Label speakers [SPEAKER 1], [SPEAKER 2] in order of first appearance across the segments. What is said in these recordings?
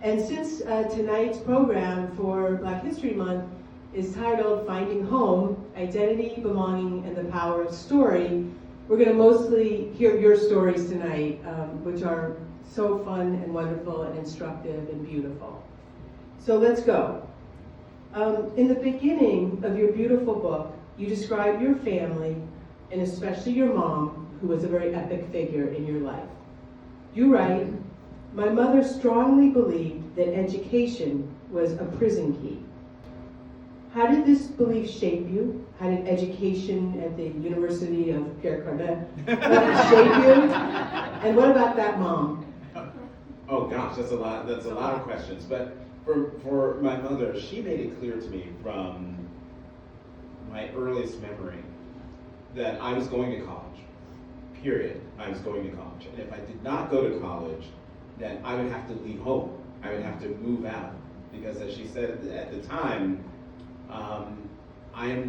[SPEAKER 1] And since tonight's program for Black History Month is titled Finding Home, Identity, Belonging, and the Power of Story, we're going to mostly hear your stories tonight, which are so fun and wonderful and instructive and beautiful. So let's go. In the beginning of your beautiful book, you describe your family, and especially your mom, who was a very epic figure in your life. You write, "My mother strongly believed that education was a prison key." How did this belief shape you? How did education at the University of Pierre Cardin shape you? And what about that mom?
[SPEAKER 2] Oh gosh, that's a lot of questions. But for my mother, she made it clear to me from my earliest memory that I was going to college. Period. I was going to college. And if I did not go to college, then I would have to leave home. I would have to move out. Because as she said at the time, I am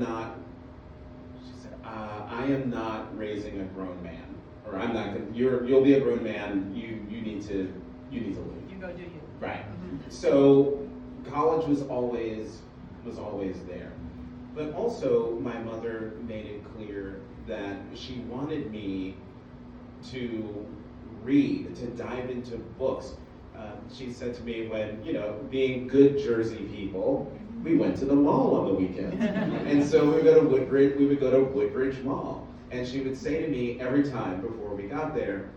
[SPEAKER 2] not raising a grown man. Or I'm not gonna, you'll be a grown man, you need to leave.
[SPEAKER 3] You go do you.
[SPEAKER 2] Right. So college was always there. But also my mother made it clear that she wanted me to read, to dive into books. She said to me when, being good Jersey people, we went to the mall on the weekends. And so we would go to Woodbridge Mall. And she would say to me every time before we got there,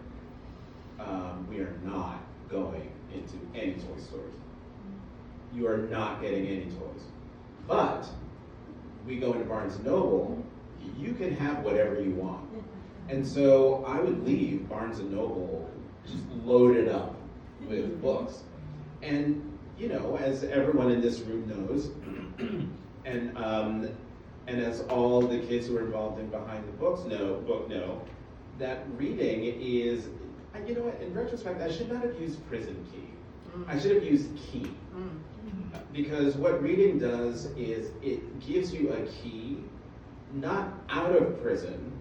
[SPEAKER 2] we are not going into any toy stores. You are not getting any toys. But we go into Barnes & Noble, you can have whatever you want. And so I would leave Barnes & Noble just loaded up with books. And, as everyone in this room knows, and as all the kids who are involved in Behind the Book know, that reading is, you know what, in retrospect, I should not have used prison key. I should have used key. Because what reading does is it gives you a key, not out of prison,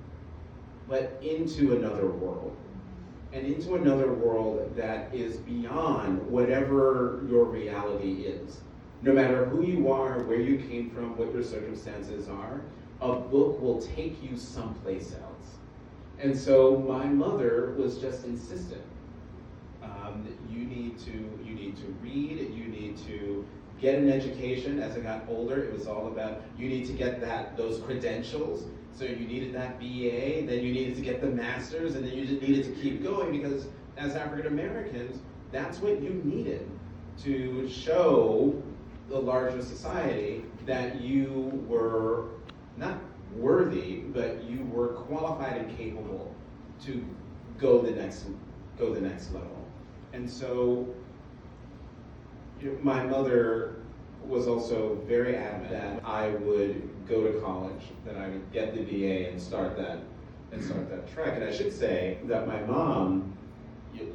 [SPEAKER 2] but into another world. And into another world that is beyond whatever your reality is. No matter who you are, where you came from, what your circumstances are, a book will take you someplace else. And so my mother was just insistent. You need to read, you need to get an education. As I got older, it was all about, you need to get those credentials. So you needed that BA, then you needed to get the master's, and then you just needed to keep going, because as African Americans, that's what you needed to show the larger society that you were not worthy, but you were qualified and capable to go the next level. And so my mother was also very adamant that I would go to college, that I would get the BA and start that track. And I should say that my mom,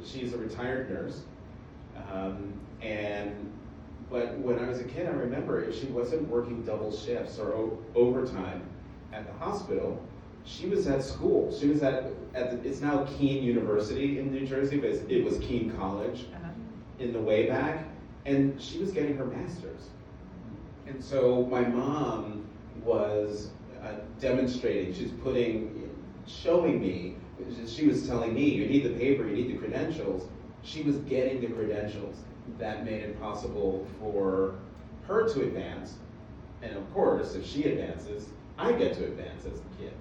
[SPEAKER 2] she's a retired nurse, but when I was a kid, I remember she wasn't working double shifts or overtime at the hospital. She was at school. She was it's now Keene University in New Jersey, but it was Keene College in the way back, and she was getting her master's. And so my mom was demonstrating, showing me, she was telling me, you need the paper, you need the credentials. She was getting the credentials that made it possible for her to advance. And of course, if she advances, I get to advance as the kid.